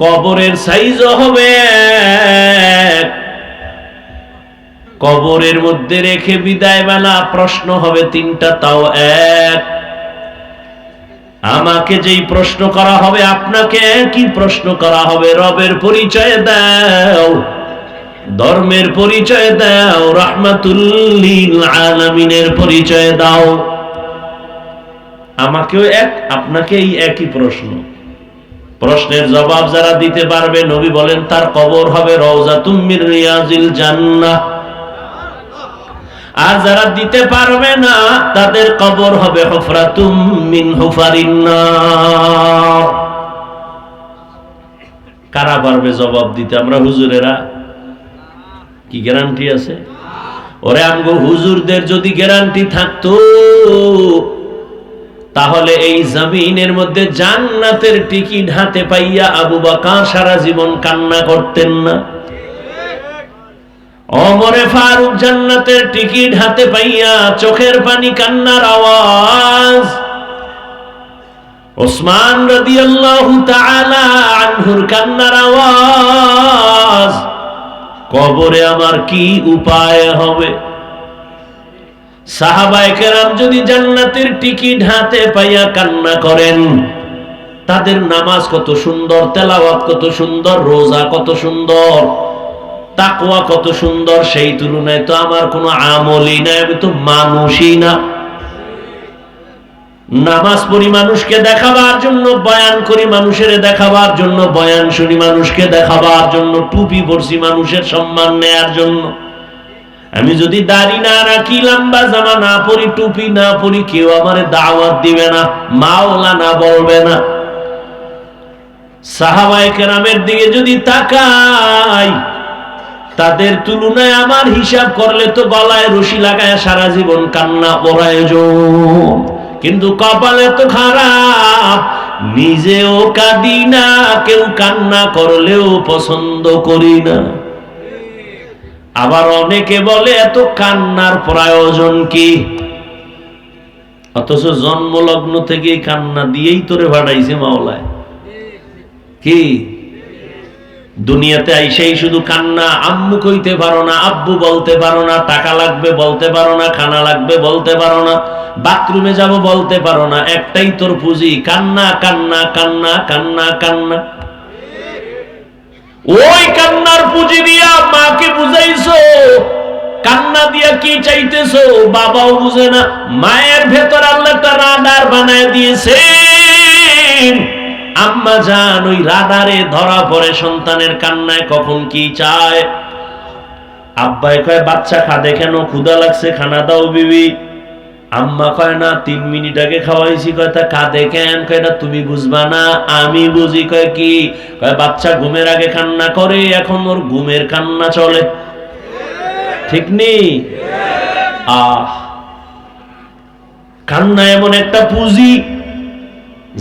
কবরের সাইজও হবে এক, কবরের মধ্যে রেখে বিদায় বেলা প্রশ্ন হবে তিনটা, তাও এক। আমাকে যেই প্রশ্ন করা হবে আপনাকে একই প্রশ্ন করা হবে। রবের পরিচয় দাও, ধর্মের পরিচয় দাও, রাহমাতুল লিল আলামিনের পরিচয় দাও। আমাকেও এক, আপনাকেই একই প্রশ্ন। প্রশ্নের জবাব যারা দিতে পারবে, নবী বলেন তার কবর হবে রওজাতুম মির রিয়াজিল জান্নাহ। আর যারা দিতে পারবে না তাদের কবর হবে হুফরাতুম মিন হুফারিন নার। কারা পারবে জবাব দিতে? আমরা হুজুরেরা কি গ্যারান্টি আছে? ওরে আমগো হুজুরদের যদি গ্যারান্টি থাকতো তাহলে এই জমিনের মধ্যে জান্নাতের টিকিট হাতে পাইয়া আবু বকর সারা জীবন কান্না করতেন না। ওমরে ফারুক জান্নাতের টিকিট হাতে পাইয়া চোখের পানি কান্নার আওয়াজ। ওসমান রাদিয়াল্লাহু তাআলা আনহুর কান্নার আওয়াজ। কবরে আমার কি উপায় হবে? সাহাবায়ে কেরাম যদি জান্নাতের টিকিট হাতে পাইয়া কান্না করেন, তাদের নামাজ কত সুন্দর, তেলাওয়াত কত সুন্দর, রোজা কত সুন্দর, তাকওয়া কত সুন্দর, সেই তুলনায় তো আমার কোনো আমলই নাই, আমি তো মানুষই না। নামাজ পড়ি মানুষকে দেখাবার জন্য, বয়ান করি মানুষের দেখাবার জন্য, বয়ান শুনি মানুষকে দেখাবার জন্য, টুপি পরছি মানুষের সম্মান নেয়ার জন্য। আমি যদি দাড়ি না রাখি, লম্বা জামা না পরি, টুপি না পরি, কেউ আমারে দাওয়াত দিবে না, মাওলানা বলবে না। সাহাবায়ে কেরামের দিকে যদি তাকাই, তাদের তুলনায় আমার হিসাব করলে তো গলায় রশি লাগায় সারা জীবন কান্না প্রয়োজন। কিন্তু কপাল এত খারাপ, নিজেও কাঁদি না, কেউ কান্না করলেও পছন্দ করি না। আবার অনেকে বলে এত কান্নার প্রয়োজন কি? অথচ জন্মলগ্ন থেকে কান্না দিয়েই তোরে ভাড়াইছে মাওলায়। কি দুনিয়াতে আইসেই শুধু কান্না। আম্মু কইতে পারো না, আব্বু বলতে পারো না, টাকা লাগবে বলতে পারো না, খানা লাগবে বলতে পারো না, বাথরুমে যাব বলতে পারো না। একটাই তোর পুঁজি, কান্না কান্না কান্না কান্না কান্না। ওই কান্নার পুঁজি দিয়া মাকে বুঝাইছো, কান্না দিয়া কি চাইতেছো বাবাও বুঝে না। মায়ের ভেতর আল্লাহ একটা রাডার বানায় দিয়েছেন। আম্মা জান ওই রাডারে ধরা পড়ে সন্তানের কান্নায় কখন কি চায়। আব্বাই কয় বাচ্চা কাঁদে কেন? ক্ষুধা লাগছে, খানা দাও বিবি। আম্মা কয় না 3 মিনিট আগে খাওয়াইছি। কয় তা কাঁদে কেন? কয় না তুমি বুঝবা না, আমি বুঝি। কয় কি? কয় বাচ্চা ঘুমের আগে কান্না করে, এখন ওর ঘুমের কান্না চলে। ঠিক নেই? কান্না এমন একটা পুঁজি,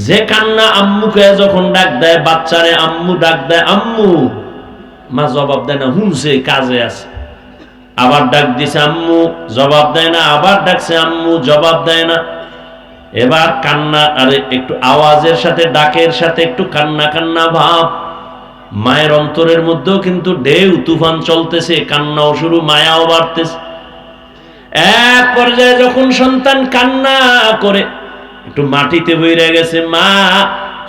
যে কান্না আম্মুকে যখন ডাক দেয়, বাচ্চারে আম্মু ডাক দেয়, আম্মু, মা জবাব দেয় না, হুনছে কাজে আছে। আবার ডাক দিছে আম্মু, জবাব দেয় না, আবার ডাকছে আম্মু, জবাব দেয় না। এবার কান্না, আরে একটু আওয়াজের সাথে, ডাকের সাথে একটু কান্না কান্না ভাব। মায়ের অন্তরের মধ্যেও কিন্তু ঢেউ তুফান চলতেছে, কান্নাও শুরু, মায়াও বাড়তেছে। এক পর্যায়ে যখন সন্তান কান্না করে একটু মাটিতে বইরে গেছে, মা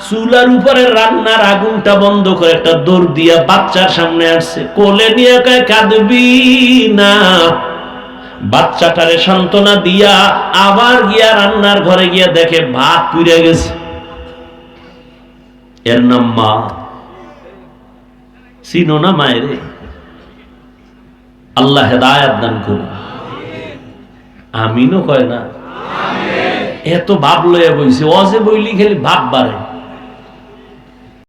চুলার উপরে রান্নার আগুনটা বন্ধ করে একটা দৌড় দিয়া বাচ্চার সামনে আসছে, কোলে নিয়ে কয় কাঁদবি না। বাচ্চাটারে সান্ত্বনা দিয়া আবার গিয়া রান্নার ঘরে গিয়া দেখে ভাত পুড়ে গেছে। এর নাম মা। চিনো না মায়েরে? আল্লাহ হেদায়েত দান করুন। আমিনও কয় না। এত ভাব লইয়া বইছে, অজে বইলি খালি ভাব বাড়ে।